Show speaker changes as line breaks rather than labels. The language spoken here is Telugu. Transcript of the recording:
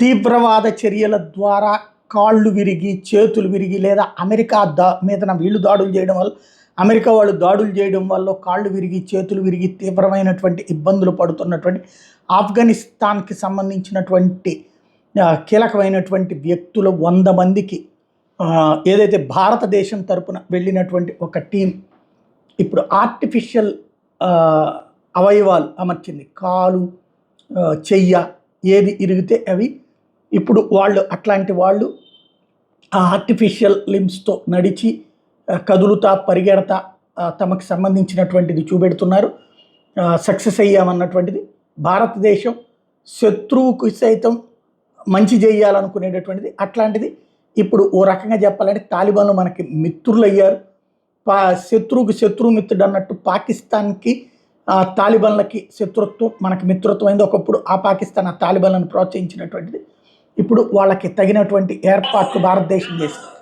తీవ్రవాద చర్యల ద్వారా కాళ్ళు విరిగి చేతులు విరిగి లేదా అమెరికా మీద వీళ్ళు దాడులు చేయడం వల్ల అమెరికా వాళ్ళు దాడులు చేయడం వల్ల కాళ్ళు విరిగి చేతులు విరిగి తీవ్రమైనటువంటి ఇబ్బందులు పడుతున్నటువంటి ఆఫ్ఘనిస్తాన్కి సంబంధించినటువంటి కీలకమైనటువంటి వ్యక్తులు 100 మందికి ఏదైతే భారతదేశం తరపున వెళ్ళినటువంటి ఒక టీం ఇప్పుడు ఆర్టిఫిషియల్ అవయవాలు అమర్చింది. కాలు చెయ్య ఏది ఇరిగితే అవి ఇప్పుడు వాళ్ళు అట్లాంటి వాళ్ళు ఆ ఆర్టిఫిషియల్ లిమ్స్తో నడిచి కదులుతా పరిగెడతా తమకు సంబంధించినటువంటిది చూపెడుతున్నారు. సక్సెస్ అయ్యామన్నటువంటిది. భారతదేశం శత్రువుకు సైతం మంచి చేయాలనుకునేటటువంటిది. అట్లాంటిది ఇప్పుడు ఓ రకంగా చెప్పాలంటే తాలిబాన్లు మనకి మిత్రులు అయ్యారు. శత్రువుకి శత్రువు మిత్రుడు అన్నట్టు పాకిస్తాన్కి తాలిబాన్లకి శత్రుత్వం మనకి మిత్రత్వం అయింది. ఒకప్పుడు ఆ పాకిస్తాన్ ఆ తాలిబాన్లను ప్రోత్సహించినటువంటిది. ఇప్పుడు వాళ్ళకి తగినటువంటి ఏర్పాట్లు భారతదేశం చేసింది.